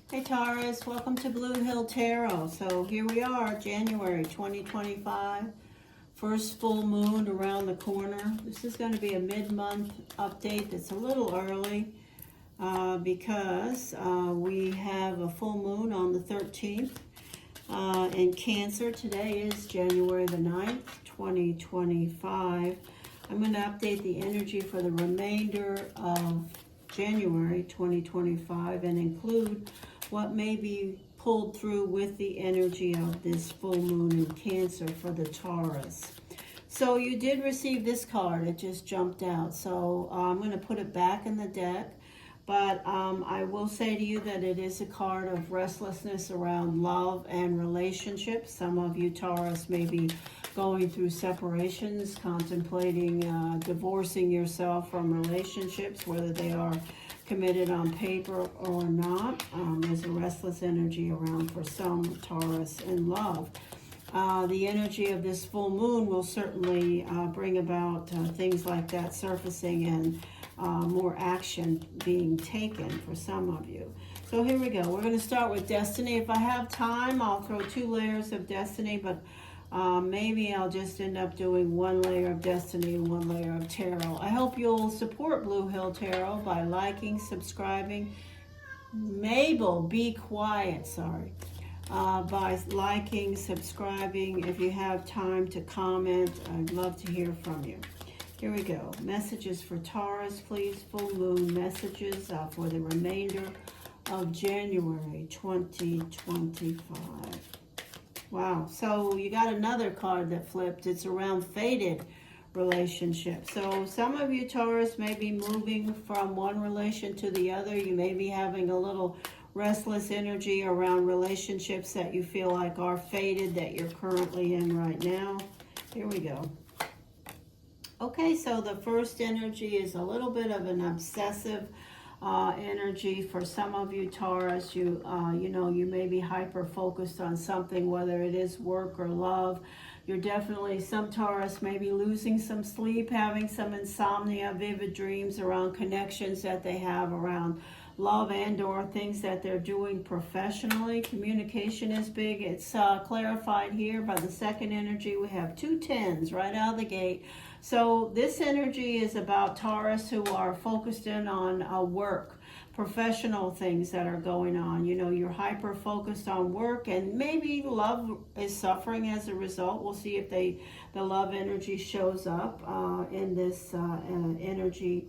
Hey Taurus, welcome to Blue Hill Tarot. So here we are, January 2025, first full moon around the corner. This is going to be a mid-month update that's a little early because we have a full moon on the 13th in Cancer. Today is January the 9th, 2025. I'm going to update the energy for the remainder of January 2025 and include what may be pulled through with the energy of this full moon in Cancer for the Taurus. So you did receive this card. It just jumped out. So I'm going to put it back in the deck. But I will say to you that it is a card of restlessness around love and relationships. Some of you Taurus may be going through separations, contemplating divorcing yourself from relationships, whether they are committed on paper or not. There's a restless energy around for some Taurus in love. The energy of this full moon will certainly bring about things like that surfacing and more action being taken for some of you. So here we go. We're going to start with Destiny. If I have time, I'll throw 2 layers of Destiny, but maybe I'll just end up doing 1 layer of Destiny and 1 layer of Tarot. I hope you'll support Blue Hill Tarot by liking, subscribing. Mabel, be quiet, sorry. By liking, subscribing. If you have time to comment, I'd love to hear from you. Here we go. Messages for Taurus, please. Full moon messages for the remainder of January 2025. Wow. So you got another card that flipped. It's around fated relationships. So some of you Taurus may be moving from one relation to the other. You may be having a little restless energy around relationships that you feel like are fated, that you're currently in right now. Here we go. Okay, so the first energy is a little bit of an obsessive energy for some of you Taurus. You know, you may be hyper focused on something, whether it is work or love. You're definitely, some Taurus may be losing some sleep, having some insomnia, vivid dreams around connections that they have around love and or things that they're doing professionally. Communication is big. It's clarified here by the second energy. We have 2 tens right out of the gate. So this energy is about Taurus who are focused in on work, professional things that are going on. You know, you're hyper focused on work, and maybe love is suffering as a result. We'll see if the love energy shows up in this energy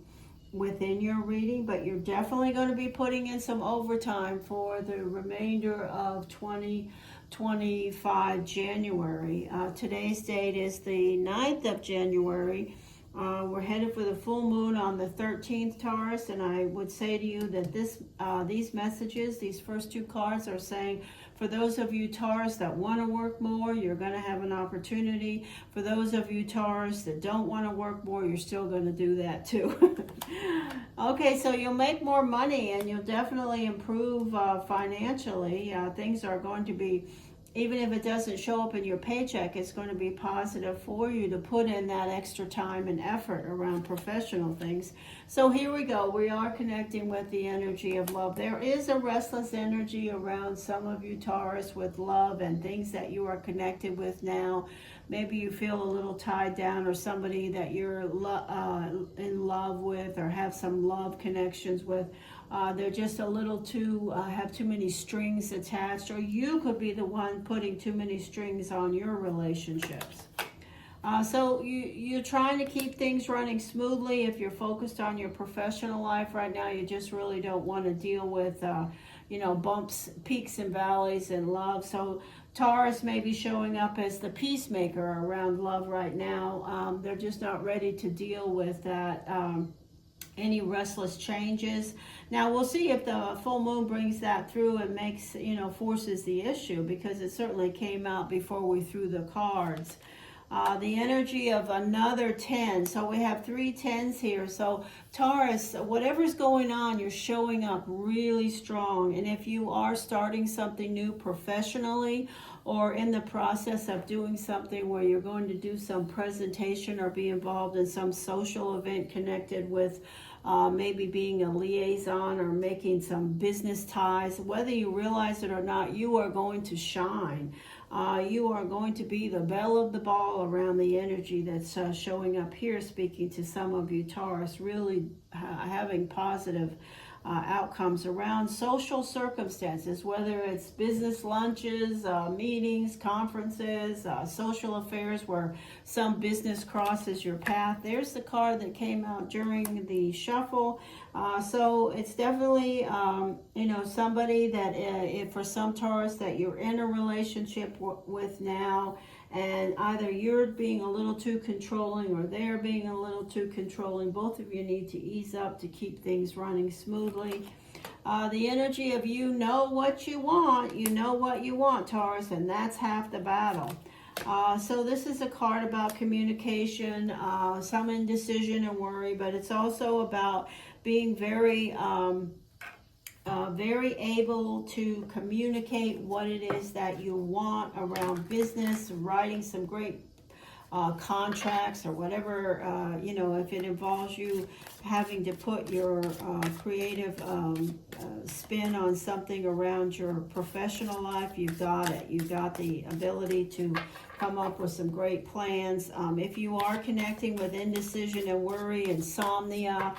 within your reading, but you're definitely going to be putting in some overtime for the remainder of 2025 January. Today's date is the 9th of January. We're headed for the full moon on the 13th, Taurus, and I would say to you that these messages, these first 2 cards are saying, for those of you Taurus that want to work more, you're going to have an opportunity. For those of you Taurus that don't want to work more, you're still going to do that too. Okay, so you'll make more money and you'll definitely improve financially. Things are going to be, even if it doesn't show up in your paycheck, it's going to be positive for you to put in that extra time and effort around professional things. So here we go. We are connecting with the energy of love. There is a restless energy around some of you Taurus with love and things that you are connected with now. Maybe you feel a little tied down, or somebody that you're in love with or have some love connections with. They're just a little too, have too many strings attached, or you could be the one putting too many strings on your relationships. So you're trying to keep things running smoothly. If you're focused on your professional life right now, you just really don't want to deal with, bumps, peaks and valleys in love. So Taurus may be showing up as the peacemaker around love right now. They're just not ready to deal with that. Any restless changes. Now we'll see if the full moon brings that through and makes, forces the issue, because it certainly came out before we threw the cards. The energy of another 10. So we have 3 tens here. So Taurus, whatever's going on, you're showing up really strong. And if you are starting something new professionally, or in the process of doing something where you're going to do some presentation or be involved in some social event connected with maybe being a liaison or making some business ties. Whether you realize it or not, you are going to shine. You are going to be the belle of the ball around the energy that's showing up here, speaking to some of you Taurus, really having positive outcomes around social circumstances, whether it's business lunches, meetings, conferences, social affairs where some business crosses your path. There's the card that came out during the shuffle. So it's definitely, somebody that, if for some Taurus, that you're in a relationship with now, and either you're being a little too controlling or they're being a little too controlling. Both of you need to ease up to keep things running smoothly. The energy of you know what you want, Taurus, and that's half the battle. So this is a card about communication, some indecision and worry, but it's also about being very able to communicate what it is that you want around business, writing some great contracts or whatever, if it involves you having to put your creative spin on something around your professional life, you've got it. You've got the ability to come up with some great plans. If you are connecting with indecision and worry, insomnia,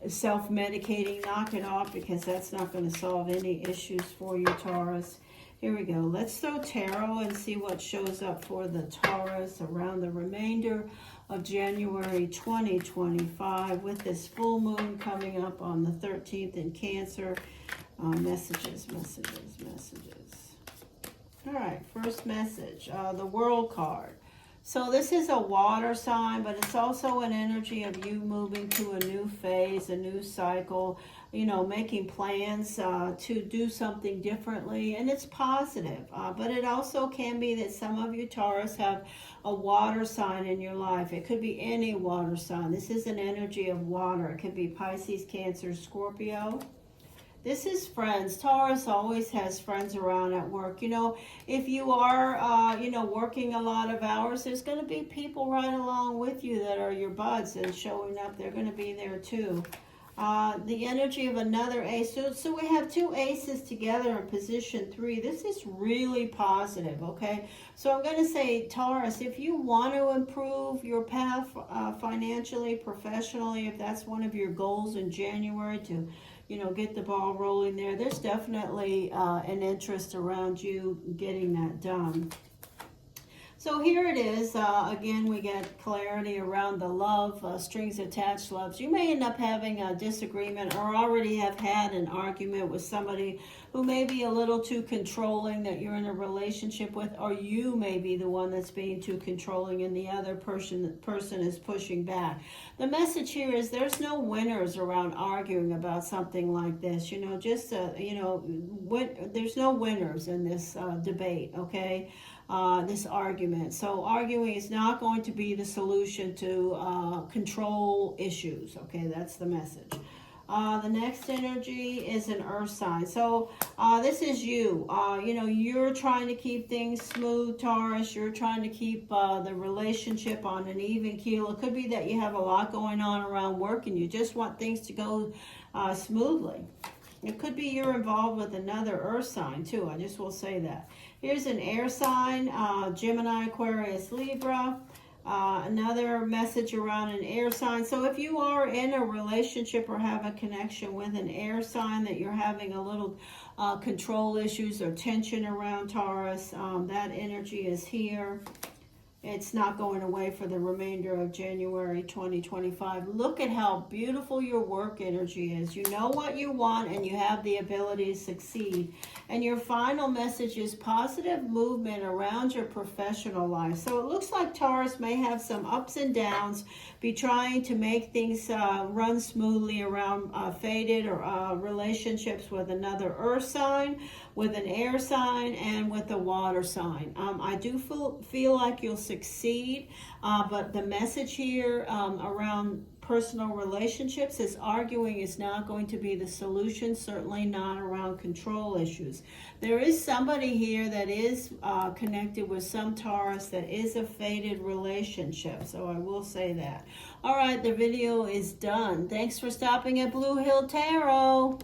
self-medicating, knock it off, because that's not going to solve any issues for you, Taurus. Here we go. Let's throw tarot and see what shows up for the Taurus around the remainder of January 2025 with this full moon coming up on the 13th in Cancer. Messages. All right, first message, the World card. So this is a water sign, but it's also an energy of you moving to a new phase, a new cycle, making plans to do something differently, and it's positive. But it also can be that some of you Taurus have a water sign in your life. It could be any water sign. This is an energy of water. It could be Pisces, Cancer, Scorpio. This is friends. Taurus always has friends around at work. If you are, working a lot of hours, there's going to be people right along with you that are your buds and showing up. They're going to be there too. The energy of another ace. So we have two aces together in position 3. This is really positive, okay? So I'm going to say, Taurus, if you want to improve your path financially, professionally, if that's one of your goals in January to get the ball rolling there, there's definitely an interest around you getting that done. So here it is. Again, we get clarity around the love, strings attached loves. You may end up having a disagreement or already have had an argument with somebody who may be a little too controlling that you're in a relationship with, or you may be the one that's being too controlling and the other person is pushing back. The message here is there's no winners around arguing about something like this. There's no winners in this debate, okay? This argument. So arguing is not going to be the solution to control issues. Okay, that's the message. The next energy is an earth sign. So this is you. You're trying to keep things smooth, Taurus. You're trying to keep the relationship on an even keel. It could be that you have a lot going on around work and you just want things to go smoothly. It could be you're involved with another earth sign too. I just will say that. Here's an air sign, Gemini, Aquarius, Libra. Another message around an air sign. So if you are in a relationship or have a connection with an air sign that you're having a little control issues or tension around, Taurus, that energy is here. It's not going away for the remainder of January 2025. Look at how beautiful your work energy is. You know what you want and you have the ability to succeed. And your final message is positive movement around your professional life. So it looks like Taurus may have some ups and downs, be trying to make things run smoothly around fated or relationships with another earth sign, with an air sign, and with a water sign. I do feel like you'll succeed, but the message here around personal relationships, as arguing is not going to be the solution, certainly not around control issues. There is somebody here that is connected with some Taurus that is a fated relationship, so I will say that. All right, the video is done. Thanks for stopping at Blue Hill Tarot.